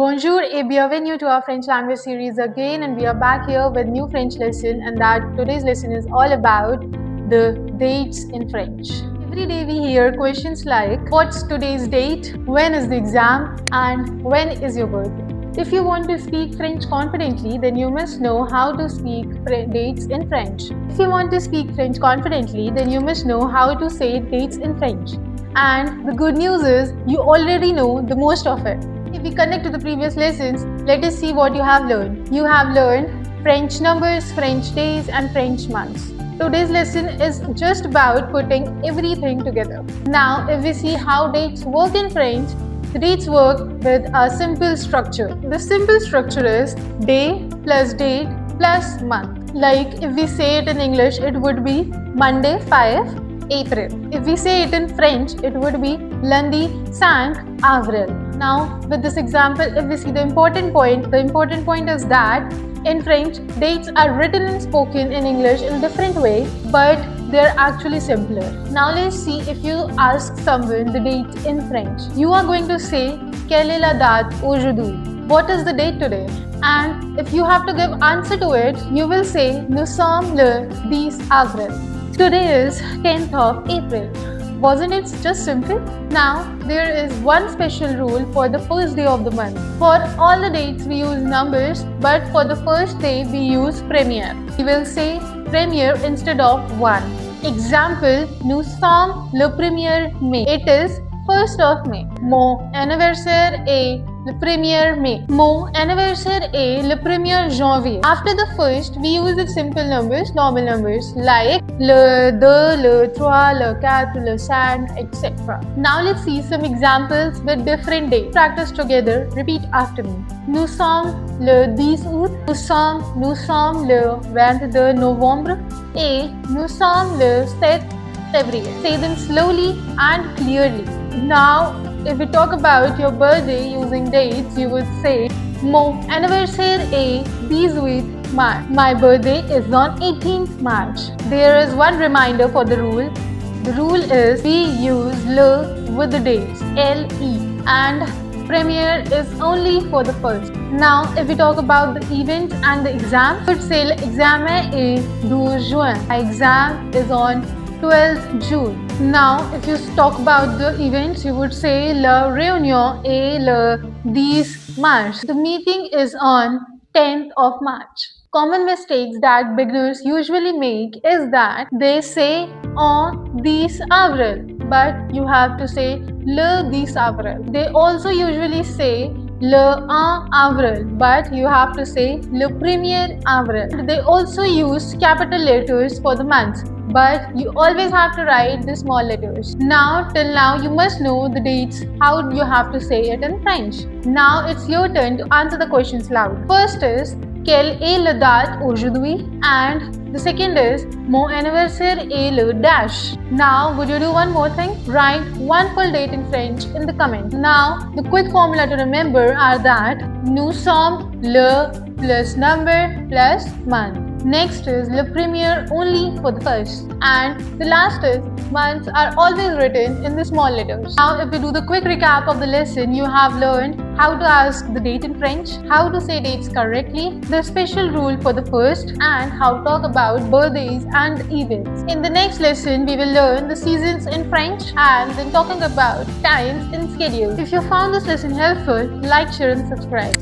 Bonjour et bienvenue to our French language series again, and we are back here with new French lesson, and that today's lesson is all about the dates in French. Every day we hear questions like what's today's date, when is the exam, and when is your birthday. If you want to speak French confidently, then you must know how to speak dates in French. If you want to speak French confidently, then you must know how to say dates in French. And the good news is you already know the most of it. If we connect to the previous lessons, let us see what you have learned. You have learned French numbers, French days, and French months. Today's lesson is just about putting everything together. Now, if we see how dates work in French, the dates work with a simple structure. The simple structure is day plus date plus month. Like if we say it in English, it would be Monday 5 April. If we say it in French, it would be Lundi 5 avril. Now, with this example, if we see the important point is that in French, dates are written and spoken in English in a different way, but they're actually simpler. Now let's see if you ask someone the date in French. You are going to say, Quelle est la date aujourd'hui? What is the date today? And if you have to give answer to it, you will say, Nous sommes le 10 avril. Today is 10th of April. Wasn't it just simple? Now, there is one special rule for the first day of the month. For all the dates we use numbers, but for the first day we use premier. We will say premier instead of 1. Example, nous sommes le 1er mai. It is 1st of May. Mon anniversaire est le 1er mai. Mon anniversaire est le 1er janvier. After the first, we use the simple numbers, normal numbers like le 2, le 3, le 4, le 5, etc. Now let's see some examples with different dates. Practice together. Repeat after me. Nous sommes le 10 août. Nous sommes le 22 novembre. Et nous sommes le 7 février. Say them slowly and clearly. Now, if we talk about your birthday using dates, you would say, Mon anniversaire est 18 March. My birthday is on 18th March. There is one reminder for the rule. The rule is we use le with the dates, LE, and premier is only for the first. Now, if we talk about the event and the exam, we would say l'examen est 12 juin. My exam is on 12th June. Now, if you talk about the events, you would say La réunion est le 10 March. The meeting is on 10th of March. Common mistakes that beginners usually make is that they say on 10 avril, but you have to say le 10 avril. They also usually say le 1 avril, but you have to say le 1er avril. They also use capital letters for the months, but you always have to write the small letters. Now, till now, you must know the dates, how you have to say it in French. Now, it's your turn to answer the questions loud. First is, Quelle est la date aujourd'hui? And the second is, Mon anniversaire est le dash. Now, would you do one more thing? Write one full date in French in the comment. Now, the quick formula to remember are that Nous sommes le plus number plus month. Next is le premier only for the first. And the last is months are always written in the small letters. Now, if we do the quick recap of the lesson, you have learned how to ask the date in French, how to say dates correctly, the special rule for the first, and how to talk about birthdays and events. In the next lesson, we will learn the seasons in French and then talking about times and schedules. If you found this lesson helpful, like, share, and subscribe.